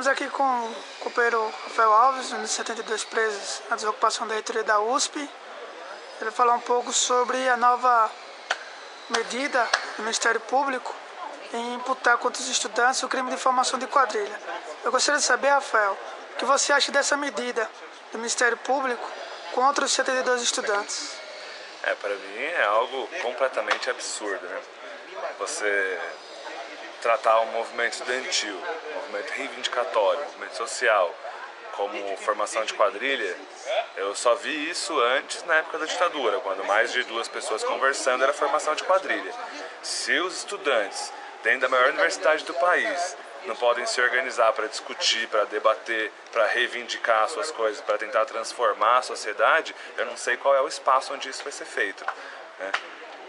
Estamos aqui com o companheiro Rafael Alves, um dos 72 presos na desocupação da reitoria da USP. Ele vai falar um pouco sobre a nova medida do Ministério Público em imputar contra os estudantes o crime de formação de quadrilha. Eu gostaria de saber, Rafael, o que você acha dessa medida do Ministério Público contra os 72 estudantes? Para mim é algo completamente absurdo, né? Você tratar um movimento estudantil, um movimento reivindicatório, um movimento social, como formação de quadrilha. Eu só vi isso antes, na época da ditadura, quando mais de duas pessoas conversando era formação de quadrilha. Se os estudantes, dentro da maior universidade do país, não podem se organizar para discutir, para debater, para reivindicar suas coisas, para tentar transformar a sociedade, eu não sei qual é o espaço onde isso vai ser feito, né?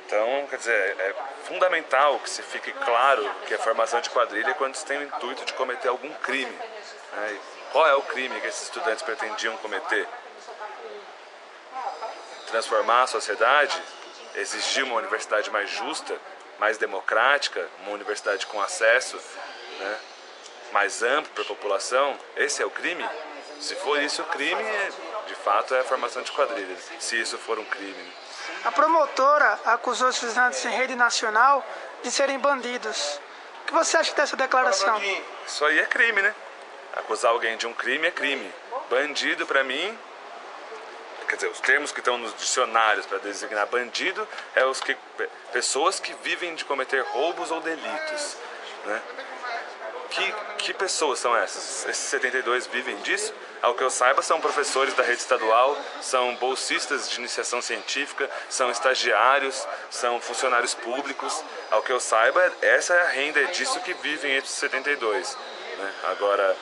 Então, quer dizer, é fundamental que se fique claro que a formação de quadrilha é quando se tem o intuito de cometer algum crime, né? E qual é o crime que esses estudantes pretendiam cometer? Transformar a sociedade, exigir uma universidade mais justa, mais democrática, uma universidade com acesso, né, mais amplo para a população. Esse é o crime? Se for isso o crime, de fato é a formação de quadrilhas, se isso for um crime. A promotora acusou os estudantes em rede nacional de serem bandidos. O que você acha dessa declaração? Isso aí é crime, né? Acusar alguém de um crime é crime. Bandido, para mim, quer dizer, os termos que estão nos dicionários para designar bandido é pessoas que vivem de cometer roubos ou delitos, né? Que pessoas são essas? Esses 72 vivem disso? Ao que eu saiba, são professores da rede estadual, são bolsistas de iniciação científica, são estagiários, são funcionários públicos. Ao que eu saiba, essa é a renda, é disso que vivem esses 72, né? Agora,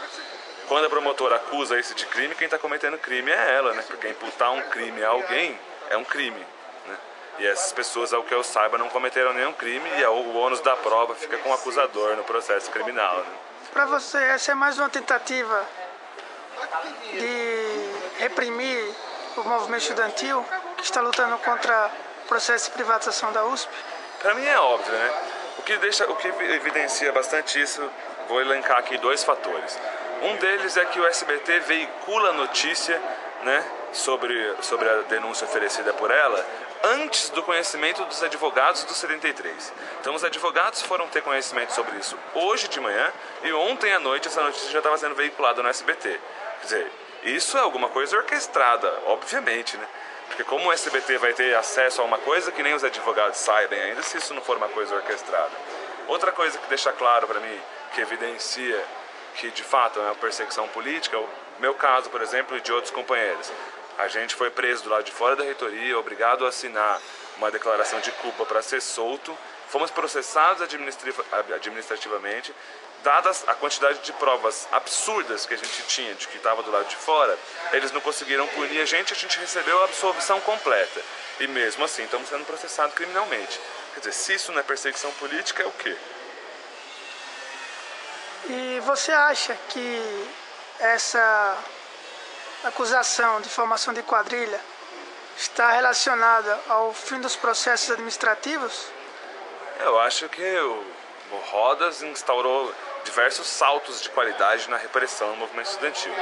quando a promotora acusa isso de crime, quem está cometendo crime é ela, né? Porque imputar um crime a alguém é um crime, né? E essas pessoas, ao que eu saiba, não cometeram nenhum crime e o ônus da prova fica com o acusador no processo criminal, né? Para você, essa é mais uma tentativa de reprimir o movimento estudantil que está lutando contra o processo de privatização da USP? Para mim é óbvio, né? O que evidencia bastante isso, vou elencar aqui dois fatores. Um deles é que o SBT veicula notícia, né, sobre a denúncia oferecida por ela antes do conhecimento dos advogados do 73. Então os advogados foram ter conhecimento sobre isso hoje de manhã e ontem à noite essa notícia já estava sendo veiculada no SBT. Quer dizer, isso é alguma coisa orquestrada, obviamente, né? Porque como o SBT vai ter acesso a uma coisa que nem os advogados saibem ainda, se isso não for uma coisa orquestrada. Outra coisa que deixa claro para mim, que evidencia que de fato é uma perseguição política, é o meu caso, por exemplo, e de outros companheiros. A gente foi preso do lado de fora da reitoria, obrigado a assinar uma declaração de culpa para ser solto, fomos processados administrativamente, dadas a quantidade de provas absurdas que a gente tinha de que estava do lado de fora, eles não conseguiram punir a gente recebeu a absolvição completa. E mesmo assim estamos sendo processados criminalmente. Quer dizer, se isso não é perseguição política, é o quê? E você acha que essa acusação de formação de quadrilha está relacionada ao fim dos processos administrativos? Eu acho que o Rodas instaurou diversos saltos de qualidade na repressão do movimento estudantil.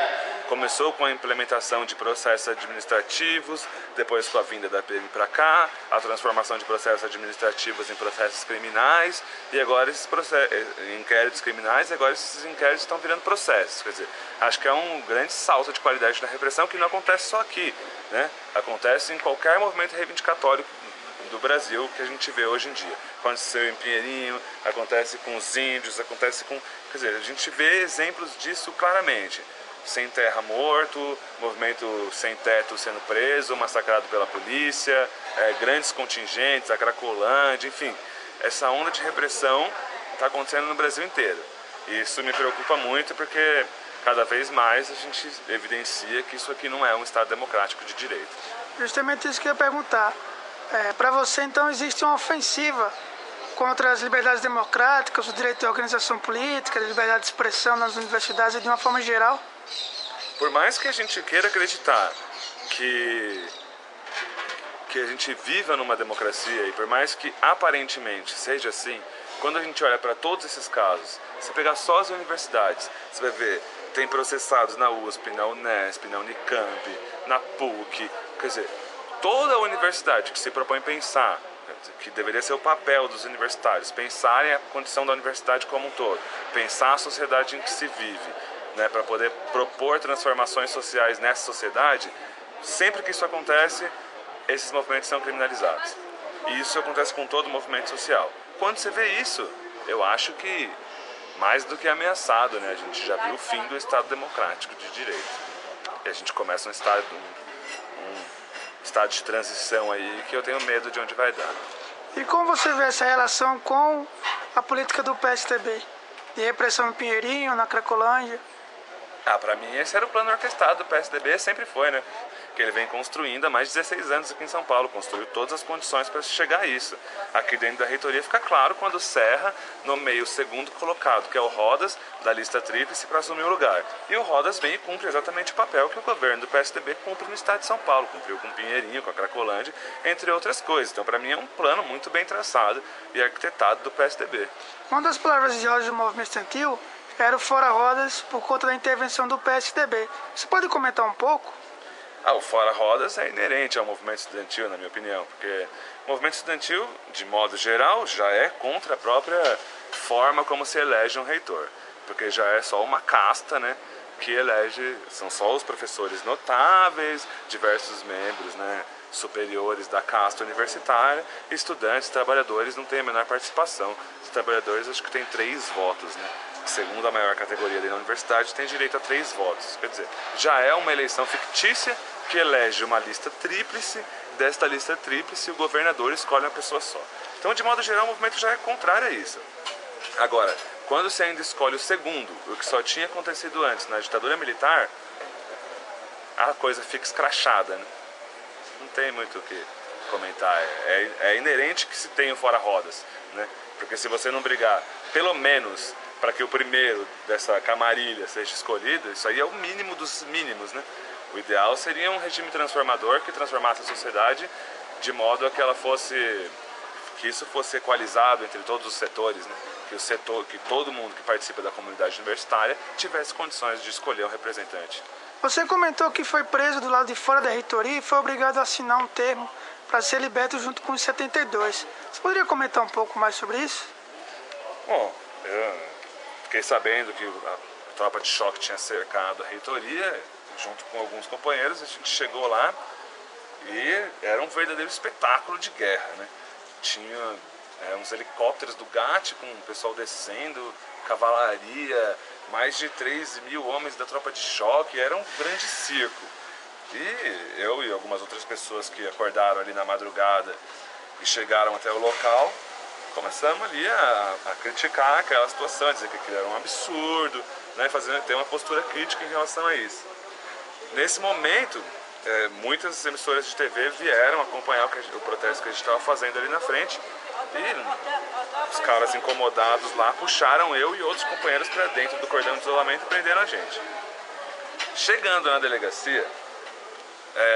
Começou com a implementação de processos administrativos, depois com a vinda da PM para cá, a transformação de processos administrativos em processos criminais, e agora esses inquéritos criminais, e agora esses inquéritos estão virando processos. Quer dizer, acho que é um grande salto de qualidade na repressão que não acontece só aqui, né? Acontece em qualquer movimento reivindicatório do Brasil que a gente vê hoje em dia. Aconteceu em Pinheirinho, acontece com os índios, acontece com... Quer dizer, a gente vê exemplos disso claramente. Sem terra morto, movimento sem teto sendo preso, massacrado pela polícia, grandes contingentes, a Cracolândia, enfim. Essa onda de repressão está acontecendo no Brasil inteiro. E isso me preocupa muito porque cada vez mais a gente evidencia que isso aqui não é um Estado democrático de direito. Justamente isso que eu ia perguntar. Para você, então, existe uma ofensiva contra as liberdades democráticas, o direito de organização política, a liberdade de expressão nas universidades e de uma forma geral? Por mais que a gente queira acreditar que a gente viva numa democracia e por mais que aparentemente seja assim, quando a gente olha para todos esses casos, se pegar só as universidades, você vai ver tem processados na USP, na Unesp, na Unicamp, na PUC, quer dizer, toda a universidade que se propõe pensar, que deveria ser o papel dos universitários, pensarem a condição da universidade como um todo, pensar a sociedade em que se vive, né, para poder propor transformações sociais nessa sociedade, sempre que isso acontece, esses movimentos são criminalizados. E isso acontece com todo movimento social. Quando você vê isso, eu acho que mais do que ameaçado, né? A gente já viu o fim do Estado democrático de direito. E a gente começa um estado de transição aí que eu tenho medo de onde vai dar. E como você vê essa relação com a política do PSDB? De repressão no Pinheirinho, na Cracolândia? Para mim esse era o plano orquestrado do PSDB, sempre foi, né? Que ele vem construindo há mais de 16 anos aqui em São Paulo, construiu todas as condições para chegar a isso. Aqui dentro da reitoria fica claro quando o Serra nomeia o segundo colocado, que é o Rodas, da lista tríplice, para assumir o lugar. E o Rodas vem e cumpre exatamente o papel que o governo do PSDB cumpre no estado de São Paulo, cumpriu com o Pinheirinho, com a Cracolândia, entre outras coisas. Então, para mim, é um plano muito bem traçado e arquitetado do PSDB. Uma das palavras de ordem do movimento estudantil era o Fora Rodas por conta da intervenção do PSDB. Você pode comentar um pouco? O Fora Rodas é inerente ao movimento estudantil, na minha opinião, porque o movimento estudantil, de modo geral, já é contra a própria forma como se elege um reitor, porque já é só uma casta, né, que elege, são só os professores notáveis, diversos membros, né, superiores da casta universitária, estudantes, trabalhadores não têm a menor participação. Os trabalhadores acho que têm 3 votos, né? Segundo a maior categoria da universidade, tem direito a 3 votos. Quer dizer, já é uma eleição fictícia que elege uma lista tríplice. Desta lista tríplice, o governador escolhe uma pessoa só. Então, de modo geral, o movimento já é contrário a isso. Agora, quando você ainda escolhe o segundo, o que só tinha acontecido antes na ditadura militar, a coisa fica escrachada, né? Não tem muito o que comentar. É inerente que se tenha o Fora Rodas, né? Porque se você não brigar, pelo menos, para que o primeiro dessa camarilha seja escolhido, isso aí é o mínimo dos mínimos, né? O ideal seria um regime transformador que transformasse a sociedade de modo a que isso fosse equalizado entre todos os setores, né? Que todo mundo que participa da comunidade universitária tivesse condições de escolher um representante. Você comentou que foi preso do lado de fora da reitoria e foi obrigado a assinar um termo para ser liberto junto com os 72. Você poderia comentar um pouco mais sobre isso? Bom, eu fiquei sabendo que a tropa de choque tinha cercado a reitoria, junto com alguns companheiros. A gente chegou lá e era um verdadeiro espetáculo de guerra, né? Tinha uns helicópteros do GAT com o pessoal descendo, cavalaria, mais de 3.000 homens da tropa de choque, era um grande circo. E eu e algumas outras pessoas que acordaram ali na madrugada e chegaram até o local, começamos ali a criticar aquela situação, a dizer que aquilo era um absurdo, né, ter uma postura crítica em relação a isso. Nesse momento, muitas emissoras de TV vieram acompanhar o protesto que a gente estava fazendo ali na frente e os caras incomodados lá puxaram eu e outros companheiros para dentro do cordão de isolamento e prenderam a gente. Chegando na delegacia,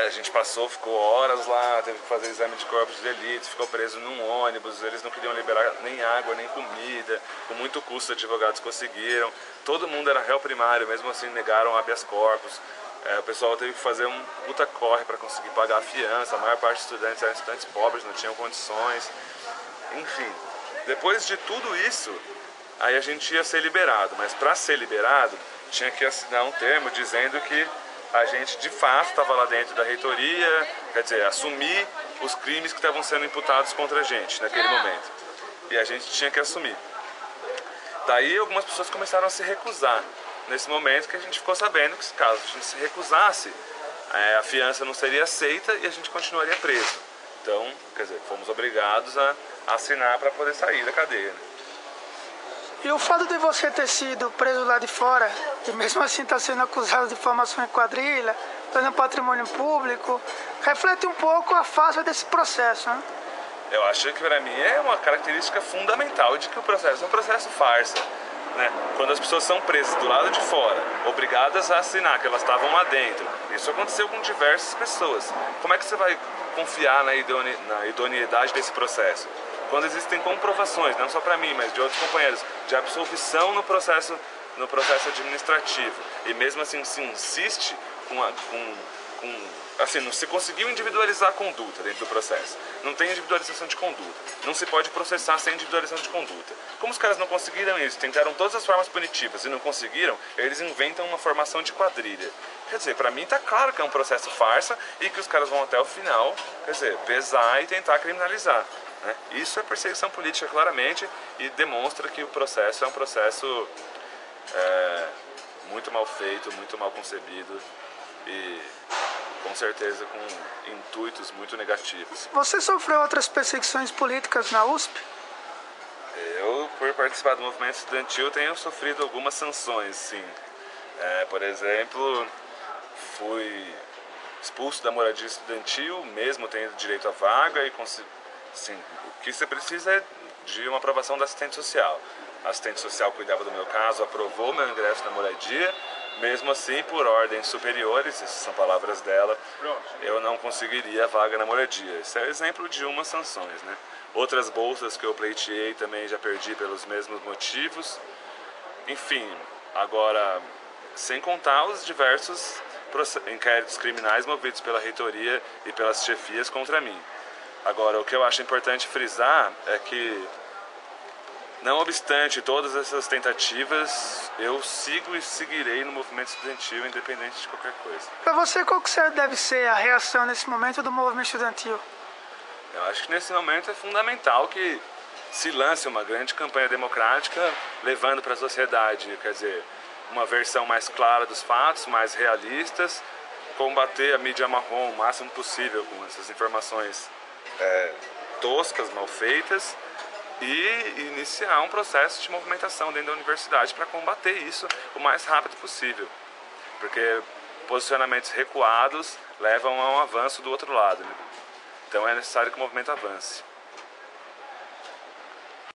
a gente ficou horas lá, teve que fazer exame de corpos de delito, ficou preso num ônibus, eles não queriam liberar nem água, nem comida, com muito custo os advogados conseguiram, todo mundo era réu primário, mesmo assim negaram habeas corpus, o pessoal teve que fazer um puta corre para conseguir pagar a fiança, a maior parte dos estudantes eram estudantes pobres, não tinham condições, enfim. Depois de tudo isso, aí a gente ia ser liberado, mas para ser liberado tinha que assinar um termo dizendo que a gente de fato estava lá dentro da reitoria, quer dizer, assumir os crimes que estavam sendo imputados contra a gente naquele momento. E a gente tinha que assumir. Daí algumas pessoas começaram a se recusar. Nesse momento que a gente ficou sabendo que caso a gente se recusasse, a fiança não seria aceita e a gente continuaria preso. Então, quer dizer, fomos obrigados a assinar para poder sair da cadeia, né? E o fato de você ter sido preso lá de fora e mesmo assim estar sendo acusado de formação em quadrilha, dano patrimônio público, reflete um pouco a face desse processo, né? Eu acho que para mim é uma característica fundamental de que o processo é um processo farsa, né? Quando as pessoas são presas do lado de fora, obrigadas a assinar que elas estavam lá dentro, isso aconteceu com diversas pessoas. Como é que você vai confiar na idoneidade desse processo? Quando existem comprovações, não só para mim, mas de outros companheiros, de absolvição no processo no processo administrativo. E mesmo assim se insiste assim, não se conseguiu individualizar a conduta dentro do processo. Não tem individualização de conduta. Não se pode processar sem individualização de conduta. Como os caras não conseguiram isso, tentaram todas as formas punitivas e não conseguiram, eles inventam uma formação de quadrilha. Quer dizer, pra mim tá claro que é um processo farsa e que os caras vão até o final, quer dizer, pesar e tentar criminalizar, né? Isso é perseguição política claramente e demonstra que o processo é um processo muito mal feito, muito mal concebido e com certeza com intuitos muito negativos. Você sofreu outras perseguições políticas na USP? Eu, por participar do movimento estudantil, tenho sofrido algumas sanções, sim. Por exemplo, fui expulso da moradia estudantil, mesmo tendo direito à vaga, e assim, o que você precisa é de uma aprovação da assistente social. A assistente social cuidava do meu caso, aprovou meu ingresso na moradia. Mesmo assim, por ordens superiores, essas são palavras dela, eu não conseguiria a vaga na moradia. Isso é exemplo de umas sanções, né? Outras bolsas que eu pleiteei também já perdi pelos mesmos motivos. Enfim, agora, sem contar os diversos inquéritos criminais movidos pela reitoria e pelas chefias contra mim. Agora, o que eu acho importante frisar é que, não obstante todas essas tentativas, eu sigo e seguirei no movimento estudantil, independente de qualquer coisa. Para você, qual que deve ser a reação nesse momento do movimento estudantil? Eu acho que nesse momento é fundamental que se lance uma grande campanha democrática, levando para a sociedade, quer dizer, uma versão mais clara dos fatos, mais realistas, combater a mídia marrom o máximo possível com essas informações toscas, mal feitas, e iniciar um processo de movimentação dentro da universidade para combater isso o mais rápido possível. Porque posicionamentos recuados levam a um avanço do outro lado, né? Então é necessário que o movimento avance.